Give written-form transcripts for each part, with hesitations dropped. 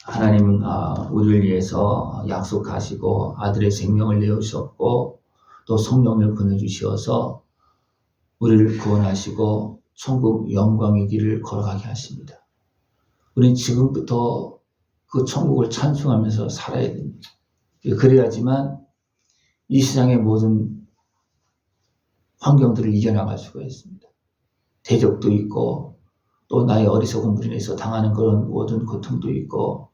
하나님은 우리를 위해서 약속하시고 아들의 생명을 내어주셨고 또 성령을 보내주셔서 우리를 구원하시고 천국 영광의 길을 걸어가게 하십니다. 우리는 지금부터 그 천국을 찬송하면서 살아야 됩니다. 그래야지만 이 세상의 모든 환경들을 이겨나갈 수가 있습니다. 대적도 있고 또 나의 어리석음으로 인해서 당하는 그런 모든 고통도 있고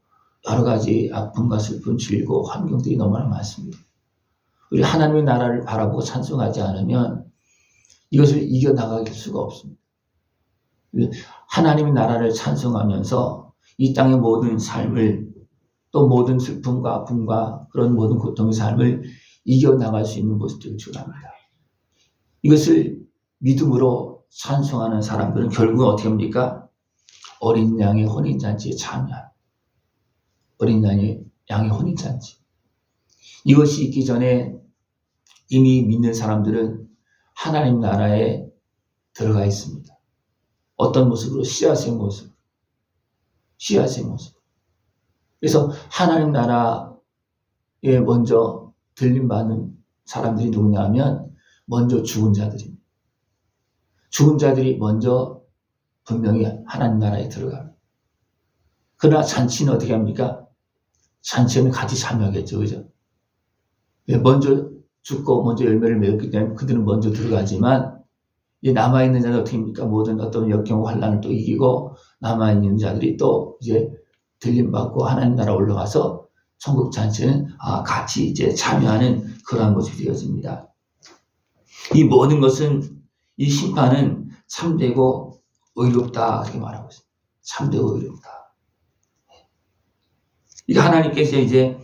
여러 가지 아픔과 슬픔, 질고 환경들이 너무나 많습니다. 우리 하나님의 나라를 바라보고 찬송하지 않으면 이것을 이겨나갈 수가 없습니다. 하나님의 나라를 찬송하면서 이 땅의 모든 삶을 또 모든 슬픔과 아픔과 그런 모든 고통의 삶을 이겨나갈 수 있는 모습들을 주랍니다. 이것을 믿음으로 찬송하는 사람들은 결국은 어떻게 합니까? 어린 양의 혼인잔치에 참여합니다. 어린 양의 혼인잔치. 이것이 있기 전에 이미 믿는 사람들은 하나님 나라에 들어가 있습니다. 어떤 모습으로? 씨앗의 모습. 씨앗의 모습. 그래서 하나님 나라에 먼저 들림받는 사람들이 누구냐 하면 먼저 죽은 자들입니다. 죽은 자들이 먼저 분명히 하나님 나라에 들어갑니다. 그러나 잔치는 어떻게 합니까? 잔치는 같이 참여하겠죠. 그죠? 먼저 죽고 먼저 열매를 맺었기 때문에 그들은 먼저 들어가지만 이제 남아있는 자들 어떻게 합니까? 모든 어떤 역경 환난을 또 이기고 남아있는 자들이 또 이제 들림받고 하나님 나라 올라가서 천국 잔치는 같이 이제 참여하는 그러한 모습이 되어집니다. 이 모든 것은 이 심판은 참되고 의롭다 이렇게 말하고 있습니다. 참되고 의롭다. 이게 하나님께서 이제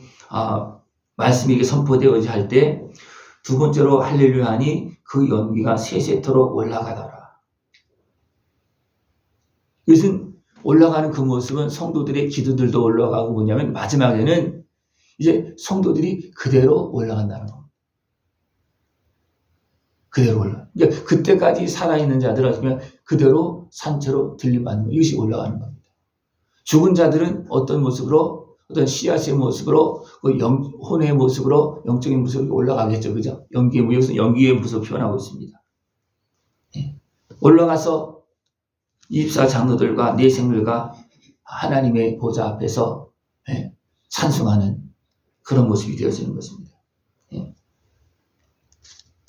말씀이 이게 선포되어지 할 때 두 번째로 할렐루야 하니 그 연기가 세세토록 올라가더라. 이것은 올라가는 그 모습은 성도들의 기도들도 올라가고 뭐냐면 마지막에는 이제 성도들이 그대로 올라간다는 겁니다. 그대로 올라. 그러니까 그때까지 살아있는 자들은 어쩌면 그대로 산채로 들림받는 것. 이것이 올라가는 겁니다. 죽은 자들은 어떤 모습으로? 어떤 씨앗의 모습으로, 혼의 모습으로, 영적인 모습으로 올라가겠죠. 그죠? 여기서 연기의 모습을 표현하고 있습니다. 네. 올라가서 24장로들과 내생들과 하나님의 보좌 앞에서 찬송하는 그런 모습이 되어지는 것입니다.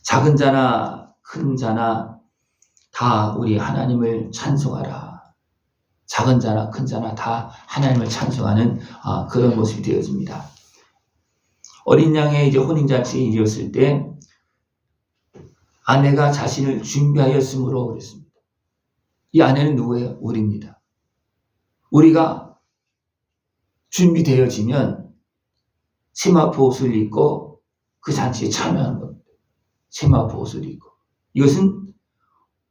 작은 자나 큰 자나 다 우리 하나님을 찬송하라. 작은 자나 큰 자나 다 하나님을 찬송하는 그런 모습이 되어집니다. 어린 양의 이제 혼인잔치에 이르렀을 때 아내가 자신을 준비하였으므로 그랬습니다. 이 아내는 누구예요? 우리입니다. 우리가 준비되어지면 세마포 옷을 입고 그 잔치에 참여하는 겁니다. 세마포 옷을 입고. 이것은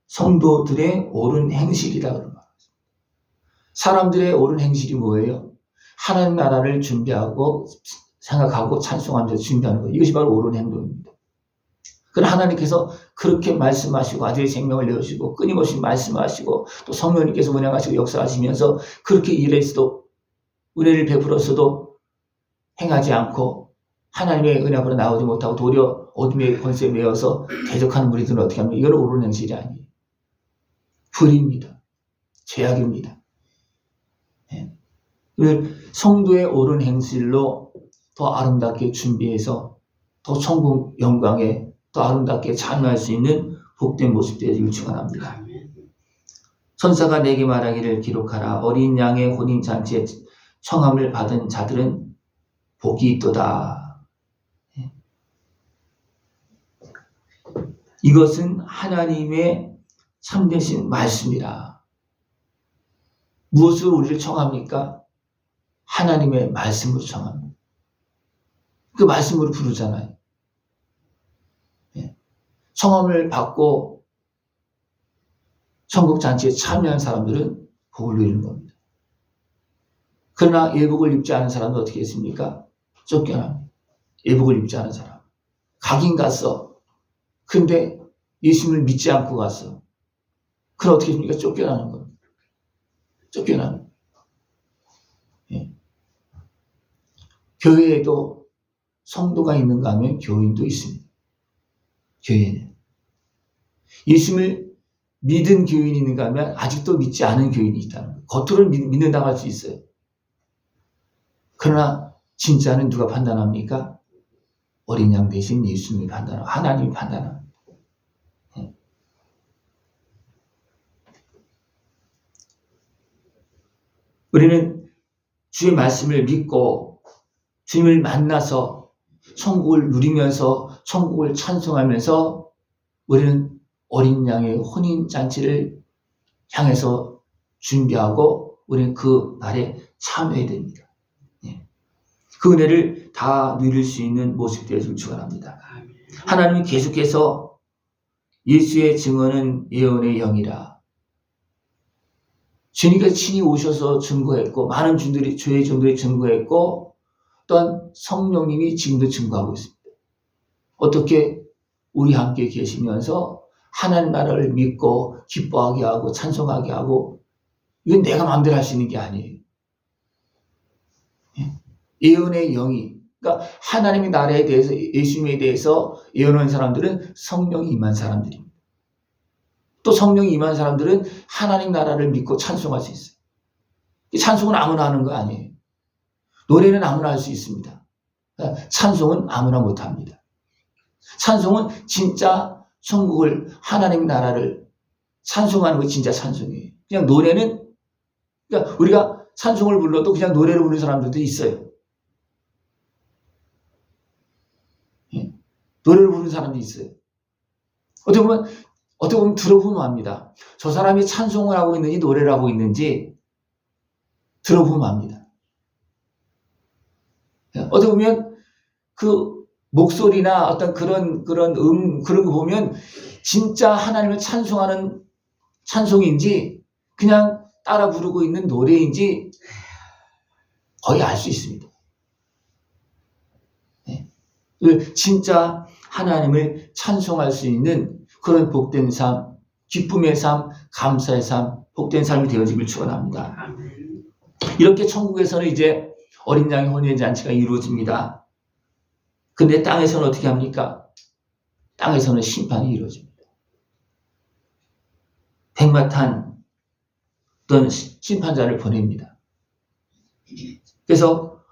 성도들의 옳은 행실이라고 합니다. 사람들의 옳은 행실이 뭐예요? 하나님 나라를 준비하고 생각하고 찬송하면서 준비하는 것. 이것이 바로 옳은 행동입니다. 그러나 하나님께서 그렇게 말씀하시고 아들의 생명을 내어주시고 끊임없이 말씀하시고 또 성령님께서 운행하시고 역사하시면서 그렇게 일했어도 은혜를 베풀었어도 행하지 않고 하나님의 은혜 앞으로 나오지 못하고 도리어 어둠의 권세에 매여서 대적하는 무리들은 어떻게 합니까? 이건 옳은 행실이 아니에요. 불의입니다. 죄악입니다. 성도의 옳은 행실로 더 아름답게 준비해서 더 천국 영광에 더 아름답게 참여할 수 있는 복된 모습 되기를 축원합니다. 천사가 내게 말하기를 기록하라. 어린 양의 혼인잔치에 청함을 받은 자들은 복이 있도다. 이것은 하나님의 참되신 말씀이라. 무엇을 우리를 청합니까? 하나님의 말씀으로 청합니다. 그 말씀으로 부르잖아요. 청함을 받고 천국 잔치에 참여한 사람들은 복을 누리는 겁니다. 그러나 예복을 입지 않은 사람은 어떻게 했습니까? 쫓겨납니다. 예복을 입지 않은 사람. 가긴 갔어. 근데 예수님을 믿지 않고 갔어. 그럼 어떻게 했습니까? 쫓겨나는 겁니다. 쫓겨나는. 교회에도 성도가 있는가 하면 교인도 있습니다. 교회는. 예수님을 믿은 교인이 있는가 하면 아직도 믿지 않은 교인이 있다는 거예요. 겉으로는 믿는다고 할 수 있어요. 그러나 진짜는 누가 판단합니까? 어린 양 대신 예수님이 판단하고 하나님이 판단합니다. 우리는 주의 말씀을 믿고 주님을 만나서 천국을 누리면서 천국을 찬송하면서 우리는 어린 양의 혼인잔치를 향해서 준비하고 우리는 그 날에 참여해야 됩니다. 그 은혜를 다 누릴 수 있는 모습이 되어주길 축원합니다. 하나님은 계속해서 예수의 증언은 예언의 영이라. 주님께서 친히 오셔서 증거했고 많은 주의 종들이 증거했고 또한 성령님이 지금도 증거하고 있습니다. 어떻게 우리 함께 계시면서 하나님 나라를 믿고 기뻐하게 하고 찬송하게 하고 이건 내가 마음대로 할 수 있는 게 아니에요. 예언의 영이 그러니까 하나님의 나라에 대해서 예수님에 대해서 예언하는 사람들은 성령이 임한 사람들입니다. 또 성령이 임한 사람들은 하나님 나라를 믿고 찬송할 수 있어요. 찬송은 아무나 하는 거 아니에요. 노래는 아무나 할 수 있습니다. 찬송은 아무나 못합니다. 찬송은 진짜 천국을 하나님 나라를 찬송하는 거 진짜 찬송이에요. 그냥 노래는 그러니까 우리가 찬송을 불러도 그냥 노래를 부르는 사람들도 있어요. 노래를 부르는 사람도 있어요. 어떻게 보면 들어보면 압니다. 저 사람이 찬송을 하고 있는지 노래를 하고 있는지 들어보면 압니다. 어떻게 보면 그 목소리나 어떤 그런 거 보면 진짜 하나님을 찬송하는 찬송인지 그냥 따라 부르고 있는 노래인지 거의 알 수 있습니다. 진짜 하나님을 찬송할 수 있는 그런 복된 삶, 기쁨의 삶, 감사의 삶, 복된 삶이 되어지길 축원합니다. 이렇게 천국에서는 이제 어린 양의 혼인잔치가 이루어집니다. 근데 땅에서는 어떻게 합니까? 땅에서는 심판이 이루어집니다. 백마탄 어떤 심판자를 보냅니다. 그래서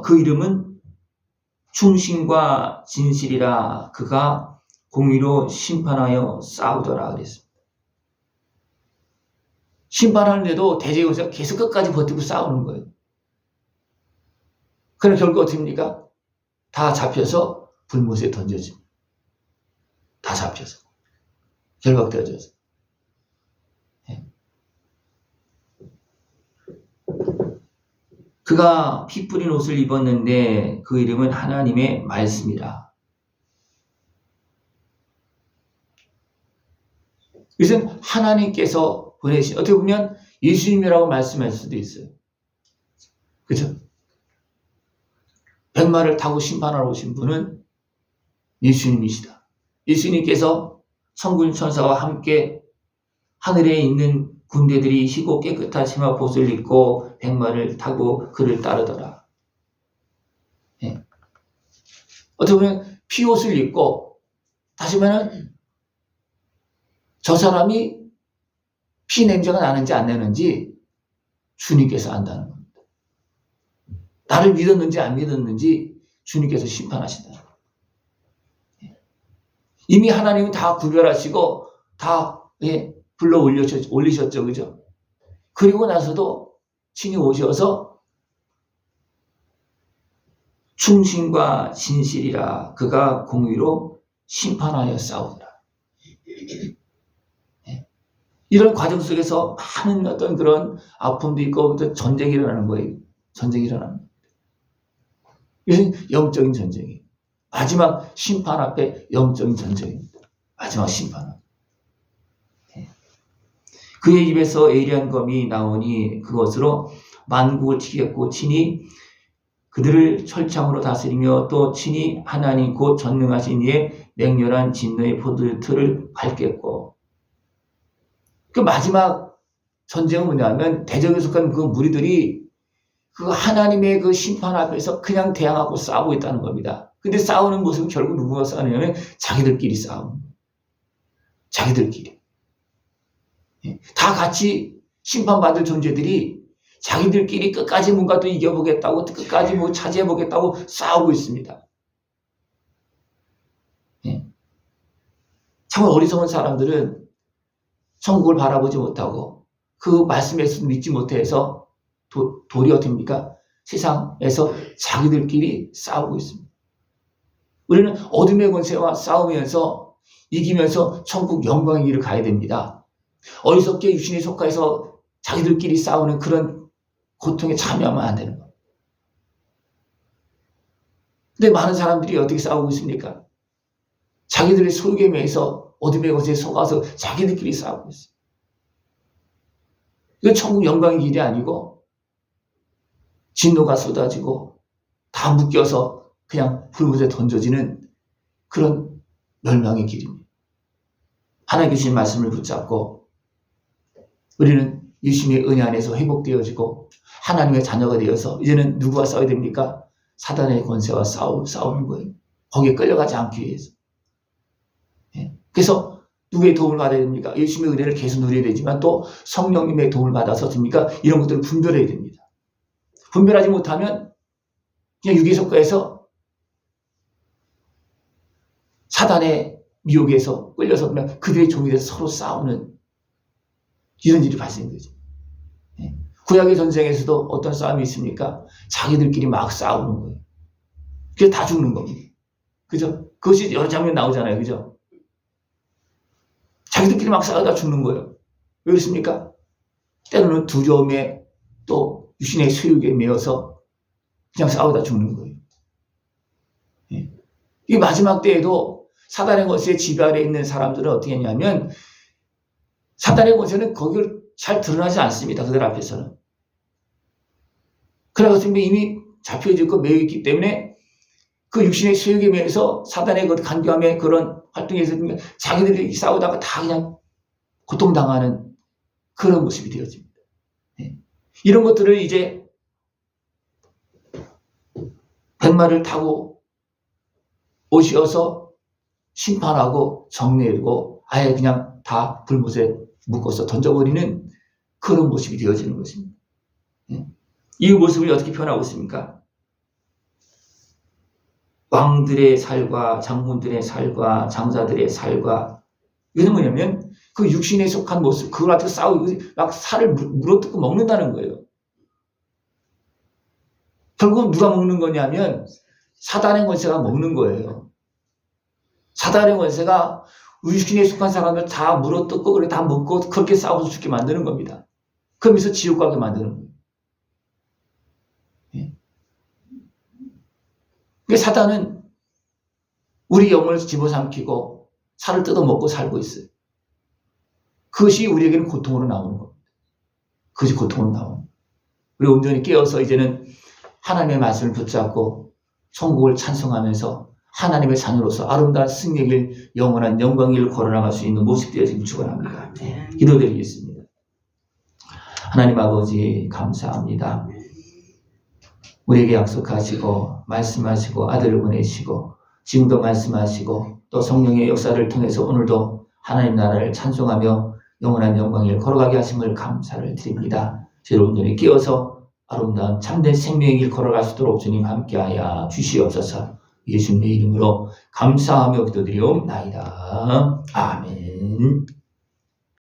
그 이름은 충신과 진실이라 그가 공의로 심판하여 싸우더라 그랬습니다. 심판하는데도 대제국에서 계속 끝까지 버티고 싸우는 거예요. 그럼 결국 어떻게 합니까? 다 잡혀서 불못에 던져집니다. 다 잡혀서. 결박되어져서. 그가 피 뿌린 옷을 입었는데 그 이름은 하나님의 말씀이라. 이것은 하나님께서 보내신, 어떻게 보면 예수님이라고 말씀할 수도 있어요. 그렇죠? 백마를 타고 심판하러 오신 분은 예수님이시다. 예수님께서 천군 천사와 함께 하늘에 있는 군대들이 희고 깨끗한 치마 벗을 입고 백마를 타고 그를 따르더라. 예. 어떻게 보면 피옷을 입고 다시 말하면 저 사람이 피 냄새가 나는지 안 나는지 주님께서 안다는 겁니다. 나를 믿었는지 안 믿었는지 주님께서 심판하신다는 겁니다. 예. 이미 하나님은 다 구별하시고 다 불러 올리셨죠. 그죠? 그리고 나서도 친히 오셔서 충신과 진실이라 그가 공의로 심판하여 싸우더라. 이런 과정 속에서 많은 어떤 그런 아픔도 있고 전쟁이 일어나는 거예요. 전쟁이 일어나는 거예요. 이것은 영적인 전쟁이에요. 마지막 심판 앞에 영적인 전쟁입니다. 마지막 심판 앞에. 그의 입에서 예리한 검이 나오니 그것으로 만국을 치겠고 친히 그들을 철창으로 다스리며 또 친히 하나님 곧 전능하신 이의 맹렬한 진노의 포도틀을 밟겠고. 그 마지막 전쟁은 뭐냐면 대적에 속한 그 무리들이 그 하나님의 그 심판 앞에서 그냥 대항하고 싸우고 있다는 겁니다. 근데 싸우는 모습은 결국 누구가 싸우냐면 자기들끼리 싸우는 거예요. 자기들끼리. 다 같이 심판받을 존재들이 자기들끼리 끝까지 뭔가 또 이겨보겠다고, 끝까지 뭐 차지해보겠다고 싸우고 있습니다. 정말 어리석은 사람들은 천국을 바라보지 못하고 그 말씀에서 믿지 못해서 도리어 됩니까? 세상에서 자기들끼리 싸우고 있습니다. 우리는 어둠의 권세와 싸우면서 이기면서 천국 영광의 길을 가야 됩니다. 어리석게 육신에 속하여서 자기들끼리 싸우는 그런 고통에 참여하면 안 되는 거예요. 근데 많은 사람들이 어떻게 싸우고 있습니까? 자기들의 소유에 매여서 어둠의 권세에 속아서 자기들끼리 싸우고 있어요. 이건 천국 영광의 길이 아니고 진노가 쏟아지고 다 묶여서 그냥 불못에 던져지는 그런 멸망의 길입니다. 하나님 주신 말씀을 붙잡고 우리는 유심의 은혜 안에서 회복되어지고 하나님의 자녀가 되어서 이제는 누구와 싸워야 됩니까? 사단의 권세와 싸우는 거예요. 거기에 끌려가지 않기 위해서. 그래서 누구의 도움을 받아야 됩니까? 예수님의 은혜를 계속 누려야 되지만 또 성령님의 도움을 받아서 됩니까? 이런 것들을 분별해야 됩니다. 분별하지 못하면 그냥 육의 속가에서 사단의 미혹에서 끌려서 그냥 그들의 종이 돼서 서로 싸우는 이런 일이 발생되죠. 구약의 전쟁에서도 어떤 싸움이 있습니까? 자기들끼리 막 싸우는 거예요. 그래서 다 죽는 겁니다. 그죠? 그것이 여러 장면 나오잖아요. 그죠? 자기들끼리 막 싸우다 죽는 거예요. 왜 그렇습니까? 때로는 두려움에 또 육신의 소욕에 매여서 그냥 싸우다 죽는 거예요. 이 마지막 때에도 사단의 권세에 지배 아래 있는 사람들은 어떻게 했냐면 사단의 권세는 거기를 잘 드러나지 않습니다. 그들 앞에서는. 그래서 이미 잡혀져 있고 매여 있기 때문에 그 육신의 소욕에 매여서 사단의 그 간교함의 그런 활동에서 자기들이 싸우다가 다 그냥 고통당하는 그런 모습이 되어집니다. 이런 것들을 이제 백마를 타고 오셔서 심판하고 정리하고 아예 그냥 다 불못에 묶어서 던져버리는 그런 모습이 되어지는 것입니다. 이 모습을 어떻게 표현하고 있습니까? 왕들의 살과 장군들의 살과 장자들의 살과 이건 뭐냐면 그 육신에 속한 모습 그걸 가지고 싸우고 막 살을 물어뜯고 먹는다는 거예요. 결국은 누가 먹는 거냐면 사단의 권세가 먹는 거예요. 사단의 권세가 육신에 속한 사람을 다 물어뜯고 그래 다 먹고 그렇게 싸워서 죽게 만드는 겁니다. 그러면서 지옥 가게 만드는 거예요. 사단은 우리 영을 집어삼키고 살을 뜯어먹고 살고 있어요. 그것이 우리에게는 고통으로 나오는 겁니다. 그것이 고통으로 나오는 겁니다. 우리 온전히 깨어서 이제는 하나님의 말씀을 붙잡고 천국을 찬송하면서 하나님의 자녀로서 아름다운 승리의 길, 영원한 영광의 길을 걸어나갈 수 있는 모습 되어지길 축원합니다. 기도드리겠습니다. 하나님 아버지 감사합니다. 우리에게 약속하시고 말씀하시고 아들을 보내시고 지금도 말씀하시고 또 성령의 역사를 통해서 오늘도 하나님 나라를 찬송하며 영원한 영광을 걸어가게 하심을 감사를 드립니다. 저희를 온전히 깨어서 아름다운 참된 생명의 길 걸어갈 수 있도록 주님 함께하여 주시옵소서. 예수님의 이름으로 감사하며 기도드리옵나이다. 아멘.